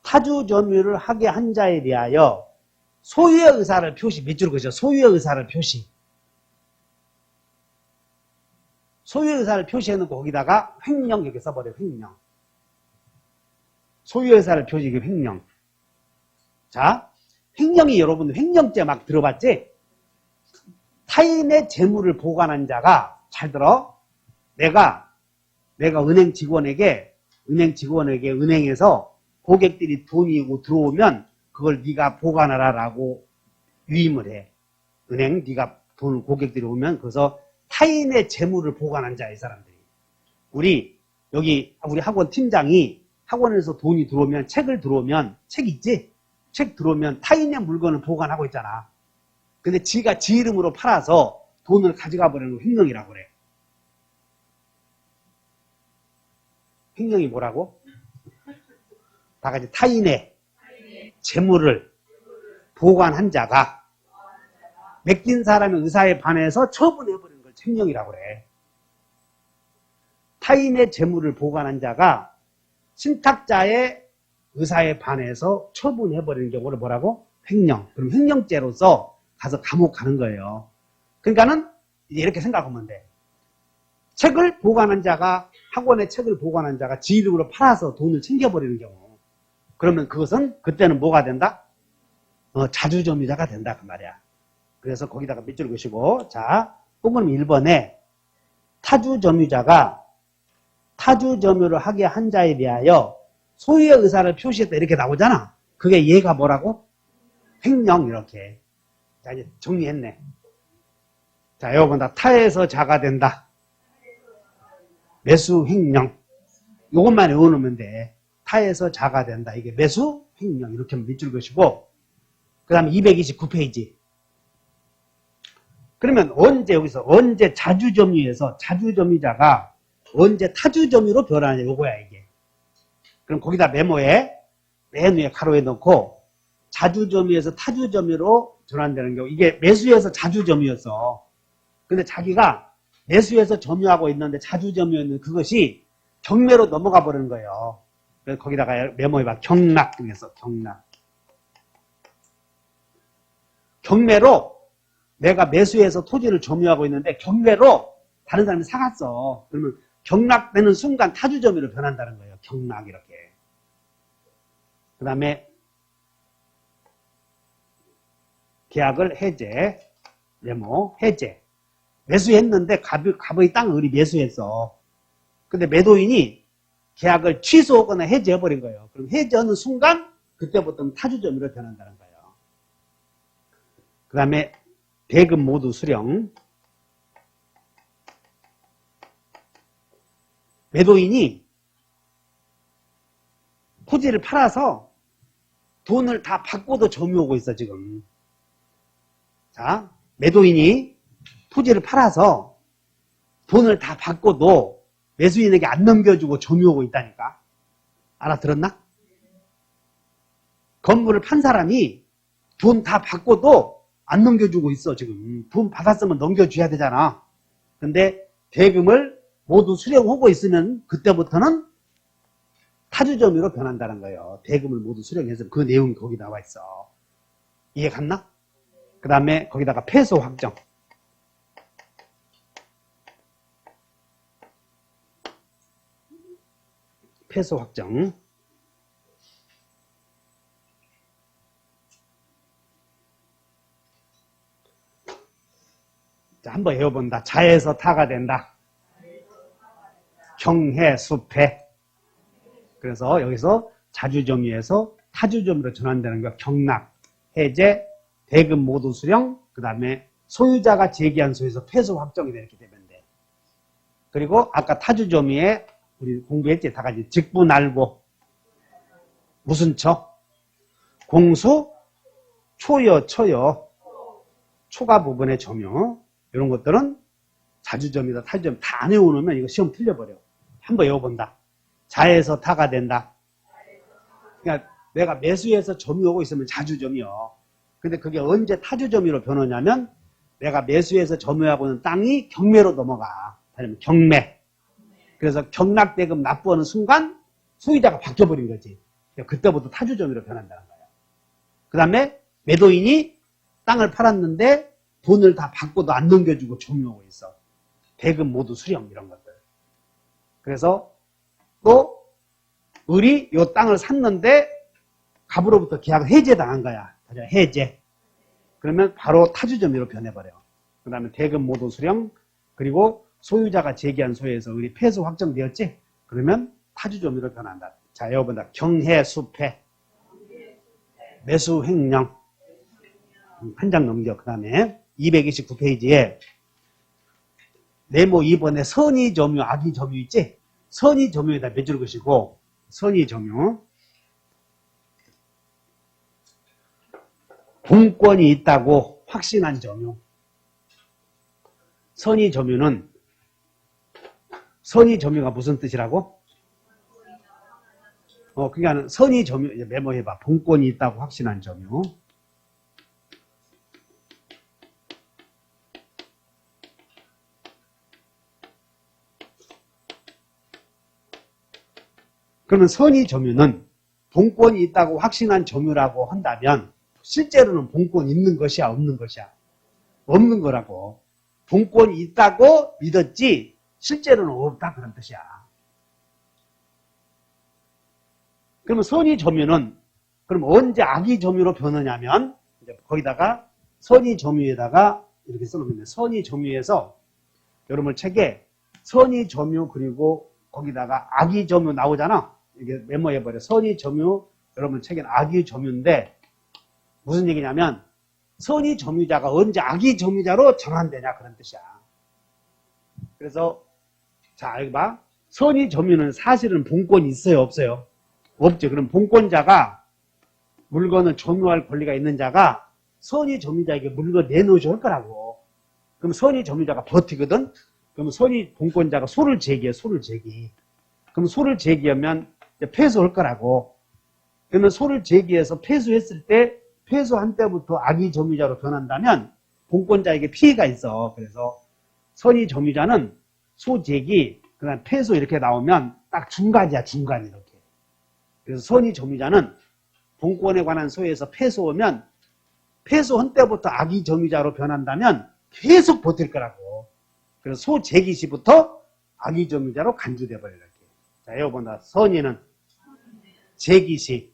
[SPEAKER 1] 타주 점유를 하게 한 자에 대하여 소유의 의사를 표시. 밑줄 그죠? 소유의 의사를 표시. 소유의 의사를 표시해놓고 거기다가 횡령 이렇게 써버려. 횡령. 소유의사를 표시하기 횡령. 자, 횡령이 여러분 횡령죄 막 들어봤지? 타인의 재물을 보관한 자가, 잘 들어, 내가 은행 직원에게 은행에서 고객들이 돈이 들어오면 그걸 네가 보관하라 라고 위임을 해. 은행 네가 돈 고객들이 오면 그래서 타인의 재물을 보관한 자, 이 사람들이. 우리 학원 팀장이 학원에서 돈이 들어오면 책 있지? 책 들어오면 타인의 물건을 보관하고 있잖아. 근데 지가 지 이름으로 팔아서 돈을 가져가 버리는 거 횡령이라고 그래. 횡령이 뭐라고? 다 같이 타인의 재물을 보관한 자가 맡긴 사람의 의사에 반해서 처분해버리는 걸 횡령이라고 그래. 타인의 재물을 보관한 자가 신탁자의 의사에 반해서 처분해버리는 경우를 뭐라고? 횡령. 그럼 횡령죄로서 가서 감옥 가는 거예요. 그러니까는 이렇게 생각하면 돼. 책을 보관한 자가, 학원의 책을 보관한 자가 지 이름으로 팔아서 돈을 챙겨버리는 경우. 그러면 그때는 뭐가 된다? 자주점유자가 된다, 그 말이야. 그래서 거기다가 밑줄 그시고, 자, 동그라미 1번에 타주점유자가 타주점유를 하게 한 자에 대하여 소유의 의사를 표시했다, 이렇게 나오잖아. 그게 얘가 뭐라고? 횡령, 이렇게. 자, 이제 정리했네. 자, 여러분 다 타에서 자가 된다. 매수 횡령. 요것만 외워놓으면 돼. 타에서 자가 된다. 이게 매수 횡령. 이렇게 하면 밑줄 그시고, 그 다음에 229페이지. 그러면 언제 자주점유자가 언제 타주점유로 변하냐, 요거야, 이게. 그럼 거기다 메모에, 맨 위에 가로에 넣고, 자주점유에서 타주점유로 전환되는 경우, 이게 매수에서 자주점유였어. 근데 자기가 매수에서 점유하고 있는데 자주점유였는 그것이 경매로 넘어가 버리는 거예요. 그래서 거기다가 메모에 봐. 경락 등에서 경락. 경매로 내가 매수해서 토지를 점유하고 있는데 경매로 다른 사람이 사갔어. 그러면 경락되는 순간 타주점유로 변한다는 거예요. 경락 이렇게. 그 다음에 계약을 해제. 메모 해제. 매수했는데 갑의 땅을 우리 매수했어. 근데 매도인이 계약을 취소하거나 해제해버린 거예요. 그럼 해제하는 순간 그때부터는 타주점유로 변한다는 거예요. 그 다음에 대금 모두 수령. 매도인이 토지를 팔아서 돈을 다 받고도 점유하고 있어, 지금. 자, 매도인이 토지를 팔아서 돈을 다 받고도 매수인에게 안 넘겨주고 점유하고 있다니까. 알아들었나? 건물을 판 사람이 돈 다 받고도 안 넘겨주고 있어, 지금. 돈 받았으면 넘겨줘야 되잖아. 근데 대금을 모두 수령하고 있으면 그때부터는 타주점유로 변한다는 거예요. 대금을 모두 수령해서 그 내용이 거기 나와 있어. 이해 갔나? 그 다음에 거기다가 패소 확정. 패소 확정. 자, 한번 외워본다. 자에서 타가 된다. 경해, 수패. 그래서 여기서 자주점유에서 타주점유로 전환되는 거 경락, 해제, 대금 모두 수령, 그 다음에 소유자가 제기한 소에서 패소 확정이 이렇게 되면 돼. 그리고 아까 타주점유에 우리 공부했지? 다 같이 직부 날고, 무슨 처? 공수, 초여, 처여, 초과 부분의 점유. 이런 것들은 자주점이다, 타주점 다 안 외워놓으면 이거 시험 틀려버려. 한번 외워본다. 자에서 타가 된다. 그러니까 내가 매수해서 점유하고 있으면 자주점이요. 근데 그게 언제 타주점유로 변하냐면 내가 매수해서 점유하고 있는 땅이 경매로 넘어가. 아니면 경매. 그래서 경락대금 납부하는 순간 소유자가 바뀌어버린 거지. 그러니까 그때부터 타주점유로 변한다는 거예요. 그 다음에 매도인이 땅을 팔았는데 돈을 다 받고도 안 넘겨주고 점유하고 있어. 대금 모두 수령 이런 것들. 그래서 또 을이 요 땅을 샀는데 갑으로부터 계약을 해제당한 거야. 해제. 그러면 바로 타주점유로 변해버려. 그 다음에 대금 모두 수령, 그리고 소유자가 제기한 소유에서 을이 패소 확정되었지? 그러면 타주점유로 변한다. 자, 여러분들 경해, 수패, 매수, 횡령. 한 장 넘겨. 그 다음에 229페이지에 네모 2번에 선의 점유, 악의 점유 있지? 선의 점유에다 몇 줄 것이고, 선의 점유. 본권이 있다고 확신한 점유. 선의 점유는, 선의 점유가 무슨 뜻이라고? 그러니까 선의 점유, 메모해봐. 본권이 있다고 확신한 점유. 그러면 선의 점유는 본권이 있다고 확신한 점유라고 한다면 실제로는 본권이 있는 것이야, 없는 것이야? 없는 거라고. 본권이 있다고 믿었지 실제로는 없다 그런 뜻이야. 그러면 선의 점유는 그럼 언제 악의 점유로 변하냐면 이제 거기다가 선의 점유에다가 이렇게 써놓으면 선의 점유에서 여러분 책에 선의 점유 그리고 거기다가 악의 점유 나오잖아. 이게 메모해버려. 선의 점유, 여러분 책엔 악의 점유인데 무슨 얘기냐면 선의 점유자가 언제 악의 점유자로 전환되냐 그런 뜻이야. 그래서 자 여기 봐. 선의 점유는 사실은 본권이 있어요, 없어요? 없죠. 그럼 본권자가 물건을 점유할 권리가 있는 자가 선의 점유자에게 물건 내놓으실 거라고. 그럼 선의 점유자가 버티거든. 그럼 선의 본권자가 소를 제기해, 소를 제기. 그럼 소를 제기하면 패소할 거라고. 그러면 소를 제기해서 패소했을 때 패소한 때부터 악의 점유자로 변한다면 본권자에게 피해가 있어. 그래서 선의 점유자는 소 제기, 그다음 패소 이렇게 나오면 딱 중간이야, 중간 이렇게. 그래서 선의 점유자는 본권에 관한 소에서 패소하면 패소한 때부터 악의 점유자로 변한다면 계속 버틸 거라고. 그래서 소 제기 시부터 악의 점유자로 간주돼 버려 이렇게. 자, 여기 본다. 선의는 제기시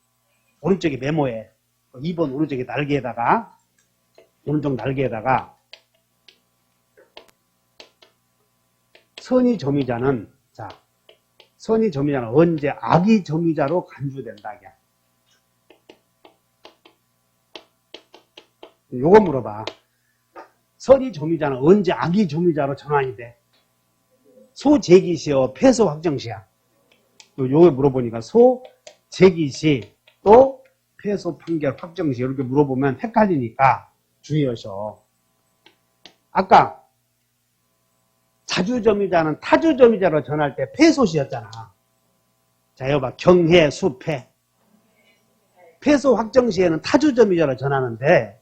[SPEAKER 1] 오른쪽에 메모에 2번 오른쪽에 날개에다가 오른쪽 날개에다가 선의 점유자는 자 선의 점유자는 언제 악의 점유자로 간주된다. 요거 물어봐. 선의 점유자는 언제 악의 점유자로 전환이 돼? 소제기시요 패소 확정시야? 요거 물어보니까 소 제기시 또 패소 판결 확정시 이렇게 물어보면 헷갈리니까 주의하셔. 아까 자주점유자는 타주점유자로 전할 때 패소시였잖아. 자, 여봐 경해, 수패. 패소 확정시에는 타주점유자로 전하는데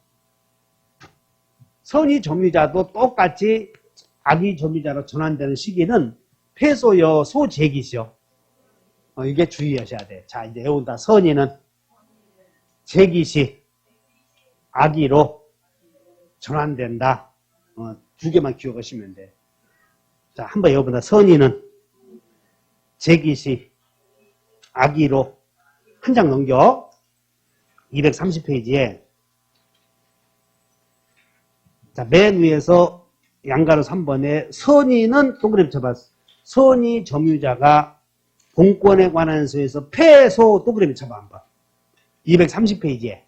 [SPEAKER 1] 선의 점유자도 똑같이 악의 점유자로 전환되는 시기는 패소여 소제기시요. 이게 주의하셔야 돼. 자, 이제 외운다. 선의는 제기시 악의로 전환된다. 두 개만 기억하시면 돼. 자, 한번 외워본다. 선의는 제기시 악의로 한 장 넘겨. 230페이지에 자, 맨 위에서 양가로 3번에 선의는 동그라미 쳐봐. 선의 점유자가 본권에 관한 소에서 패소 동그라미 쳐봐 한번. 230페이지에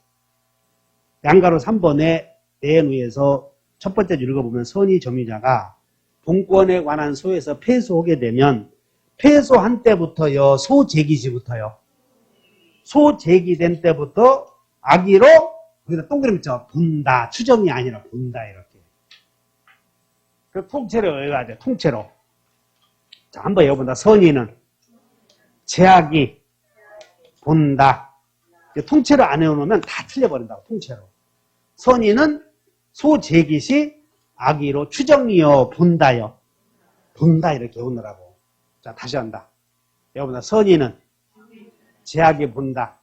[SPEAKER 1] 양가로 3번에 맨 위에서 첫 번째 줄 읽어보면 선의 점유자가 본권에 관한 소에서 패소하게 되면 패소한 때부터요. 소제기시부터요. 소제기된 때부터 악의로 거기다 동그라미 쳐 본다. 추정이 아니라 본다 이렇게. 그 통째로 외워야 돼. 통째로. 자, 한번 외워본다. 선의는 제악이 본다. 통째로 안 외워놓으면 다 틀려버린다고. 통째로. 선의는 소제기시 악의로 추정이요 본다요. 본다 이렇게 외우느라고. 자, 다시 한다. 외워본다. 선의는 제악이 본다.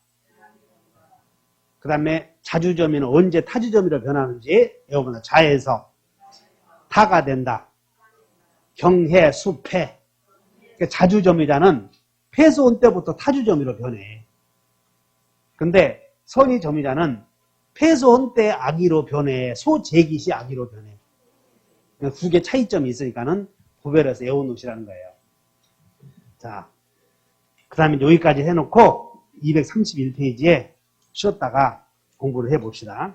[SPEAKER 1] 그 다음에 자주점유는 언제 타주점유로 변하는지 외워본다. 자에서 타가 된다. 경해, 수패. 그러니까 자주점유자는 폐소원 때부터 타주점유로 변해. 근데 선의점유자는 폐소원 때 악의로 변해, 소재기 시 악의로 변해. 두 개 차이점이 있으니까는 구별해서 외워놓으시라는 거예요. 자, 그 다음에 여기까지 해놓고 231페이지에 쉬었다가 공부를 해봅시다.